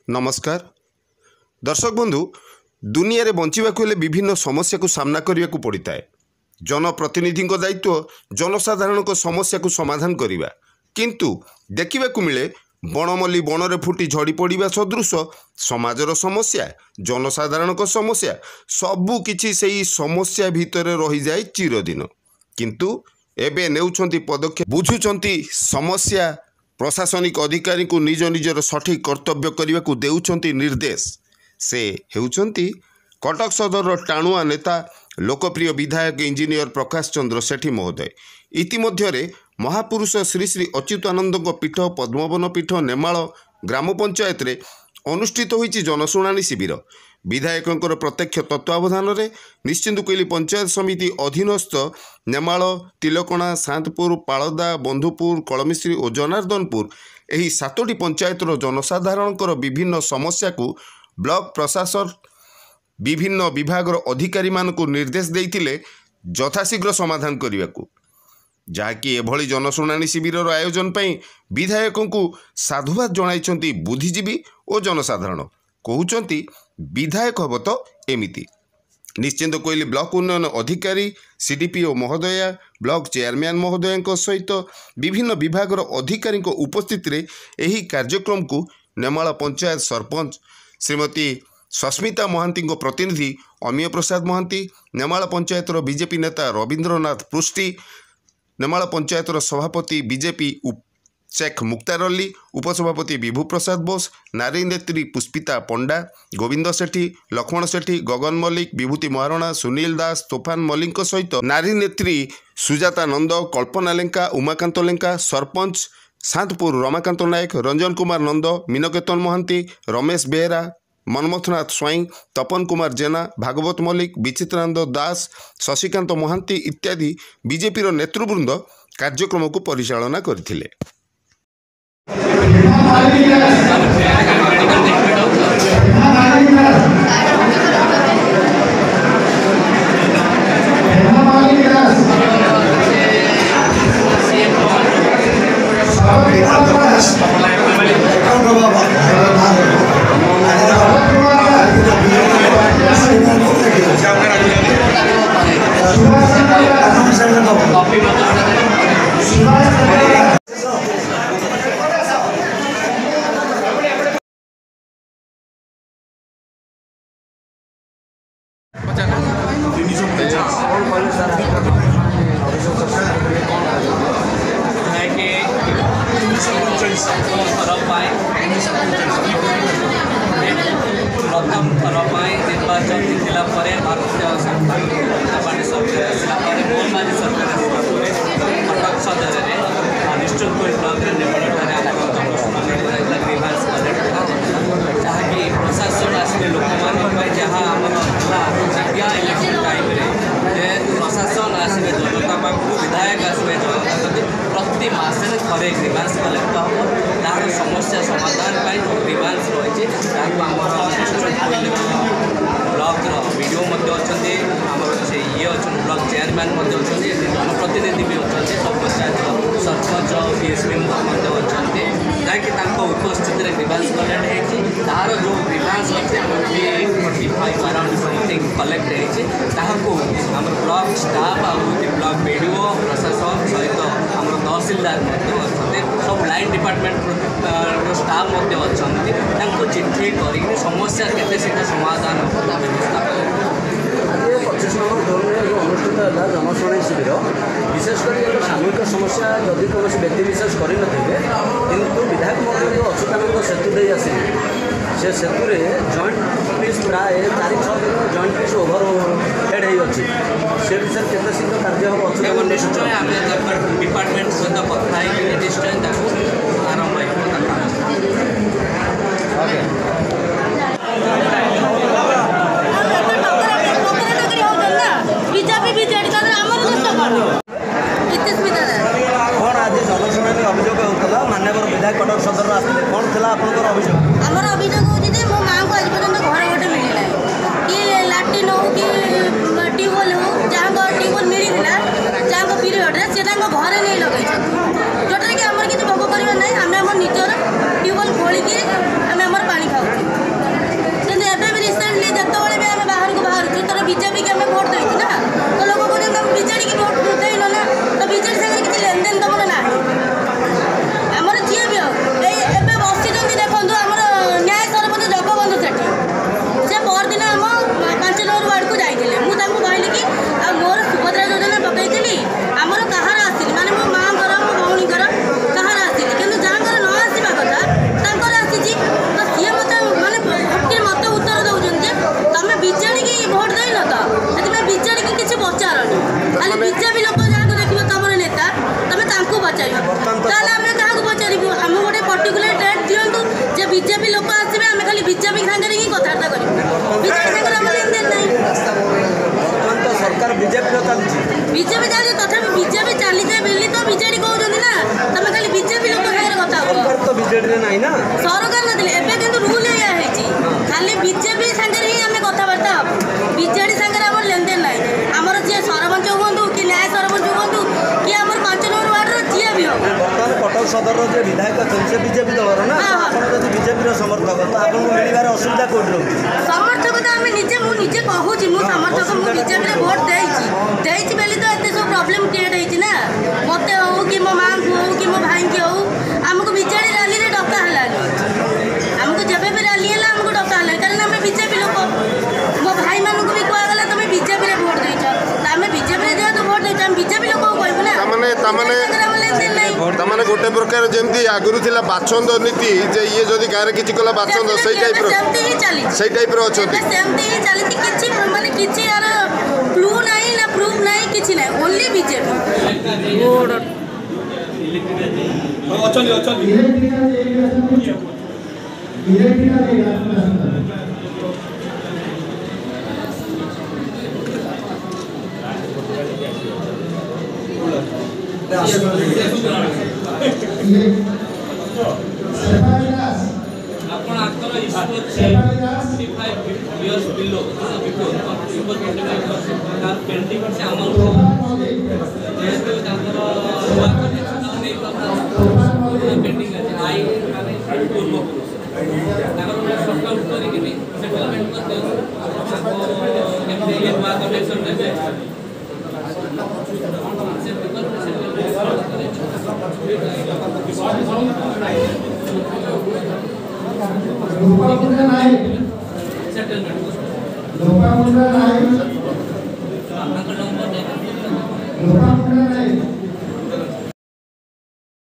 नमस्कार दर्शक बंधु दुनिया रे बंचिबाकु हेले विभिन्न समस्या को सामना करियाकु पड़िताए। जनप्रतिनिधि दायित्व जनसाधारण समस्या को समाधान करिबा, किंतु देखिबाकु मिले बनमल्ली बनरे फुटी झड़ी पड़िबा सदृश समाजर समस्या जनसाधारण समस्या सबु किछि सेही समस्या भितरे रही जाए चिरदिन। किंतु एबे नेउछंती पदक्षेप बुझुछंती समस्या प्रशासनिक अधिकारी को निज निजर सठिक कर्तव्य करने को देउछंती निर्देश। से हेउछंती कटक सदर टाणुआ नेता लोकप्रिय विधायक इंजीनियर प्रकाश चंद्र सेठी महोदय। इतिमध्य महापुरुष श्री श्री अच्युतानंद पीठ पद्मवन पीठ नेमाल ग्राम पंचायत रे अनुष्ठित होईची जनशुणाणी शिविर। विधायकंकर प्रत्यक्ष तत्वावधान में निश्चिंत कोइली पंचायत समिति अधीनस्थ नेमाल तिलकणा सांतपुर पालदा बंधुपुर कलमिश्री और जनार्दनपुर एही 7टी पंचायतर जनसाधारणकर विभिन्न समस्या को ब्लॉक प्रशासन विभिन्न विभागर अधिकारी मानकु निर्देश देइतिले यथाशीघ्र समाधान करने को, जहाँकि एभली जनशुणाणी शिविर आयोजन पर विधायकों को साधुवाद जणाइछंती बुद्धिजीवी और जनसाधारण। कहउछंती विधायक हम तो एमिति। निश्चिंत कोइली ब्लॉक उन्नयन अधिकारी सीडीपीओ महोदया ब्लॉक चेयरमैन महोदय सहित विभिन्न विभागर अधिकारी उपस्थित रे एही कार्यक्रम को नेमाल पंचायत सरपंच श्रीमती सस्मिता महांती प्रतिनिधि अमीय प्रसाद महांती, नेमाल पंचायतर बीजेपी नेता रवींद्रनाथ पृष्टि, नेमाल पंचायतर सभापति बीजेपी शेख मुक्तार अली, उपसभापति विभू प्रसाद बोस, नारी नेत्री पुष्पिता पंडा, गोविंद सेठी, लक्ष्मण सेठी, गगन मल्लिक, विभूति महारणा, सुनील दास, तोफान मल्लिक सहित नारी नेत्री सुजाता नंद, कल्पना लेंका, उमाकांत लेंका, सरपंच सांतपुर रमाकांत नायक, रंजन कुमार नंद, मीनकेतन महांती, रमेश बेहेरा, मनमथनाथ स्वाई, तपन कुमार जेना, भागवत मल्लिक, विचित्रानंद दास, शशिकांत महांती इत्यादि बीजेपी नेतृवृंद कार्यक्रम को परिचालना करथिले। प्रथम थर निर्वाचन जिला भारतीय जनता पार्टी सरकार मोहनबाजी सरकार कटक सदर में निश्चित ब्लॉक ग्रीवांस कलेक्ट जहाँकि प्रशासन आसिले लोक जहाँ जगह इलेक्शन टाइम प्रशासन आसिले जनता पाखु विधायक आसवे जनता प्रति मासे थे ग्रीवांस कलेक्ट हम तार समस्या समाधान जो ग्रीवांस रही ब्लॉक वीडियो अच्छा ये अच्छा ब्लॉक चेयरमैन अच्छा जनप्रतिनिधि भी अच्छा सब पंचायत सरपंच पीएसपी अच्छा जहाँकि उपस्थित ग्रीवांस कलेक्ट होतार जो ग्रीवांस अच्छे 45 around something collect home block staff block video प्रशासन सहित आम तहसीलदार सब लाइन डिपार्टमेंट स्टाफ अच्छा चिठी कर समस्या केते शीघ्र समाधान होता व्यवस्था 25 नंबर जोन में अनुष्ठित है जनशुणाणी शिविर विशेषकर एक सामूहिक समस्या जदि कौन व्यक्ति विशेष करें किंतु विधायक महोदय जो अच्युतानंद सेतु दे आसे से सेतु जॉइंट पीस प्राय 4-6 दिन जॉइंट पीस ओभर हेड होती से विषय केते शीघ्र कार्य हम अच्युतानंद निश्चय आम डिपार्टमेंट सहित कथा निश्चय आरंभ अभियोग होता माननीय विधायक कटक सदर आसते कौन थी आपंकर अभियोग आमर अभियोग हो मो माँ को आज पर्यटन घर गोटे मिलना कि लाट्रिन हो कि ट्यूबवेल हो जहाँ ट्यूबवेल मिलता जहाँ पीरियड से घरे नहीं लगे जोटा कि आम किसी भोग करना ना आम निजर ट्यूबवेल खोलिकी आम पानी खाऊ बीजेपी लोक आसबे आम खाली बीजेपी सागर ही कथबार्ता करूँ बीजेपी सागर आम लेन देन नहीं बर्तमान तो सरकार बीजेपी चलती बीजेपी चली तथा बीजेपी चली जाए बोली तो बीजेडी कहते ना तुम खाली बीजेपी लोक सागर कथा सरकार तो बीजेडी नहीं ना सरकार नथिले एबे किंतु रूल या हेची खाली बीजेपी सागर ही आम कथबार्ता हम बीजेडी सागर आम लेन देन नहीं आमर जी सरपंच हुंतु कि न्याय सरपंच हुंतु कि आमर 5 नंबर वार्ड जी भी हो बर्तमान कटक सदर जो विधायक अच्छा से बीजेपी दलर ना आप बीजेपी समर्थक तो आपको मिलबार असुविधा कौट रोचे समर्थक तो आम निजे मुझे कहूँ मुझे समर्थक मुझे बीजेपी भोट देती बोली तो एत सब प्रोब्लेम क्रिएट होती ना मत हो कि मो माँ को हो कि मो भाई की हो आमको बीजेडी रैली में डका है आमको जब भी रैली है आमको डका है कारण आम बीजेपी लोक मो भाई मानू भी कहगला तुम बीजेपी भोट देच तो आम बीजेपी जेहतु भोट देच आम बीजेपी लोक कहूँ ना तामाने गोटे प्रकार जेमती आगुरु थिला बाछंद नीति जे ये जदी गारे किछि कला बाछंद सही टाइप रो सेमती ही चली सही टाइप रो अछोती सेमती ही चली किछि माने किछि यार क्लू नहीं ना प्रूफ नहीं किछि नहीं ओनली बीजेपी ଆପଣ ଆଙ୍କର ଇସ୍ୟୁ ଅଛି 65 years below ତାର ପେଣ୍ଡିଂ ଅଛି ଆମର ଯେହେତୁ ତାଙ୍କର ପେଣ୍ଡିଂ ଅଛି ଆଇ ମାନେ ପୂର୍ବପୁରୁଷ ତାଙ୍କର ସର୍ଟ କରିକିନି ସେଟଲମେଣ୍ଟ କରିଦିଅନ୍ତୁ ତାଙ୍କୁ କେମିତି ଇଏ ନୂଆ କନେକ୍ସନ ଦେବେ लोपामुद्रा नाही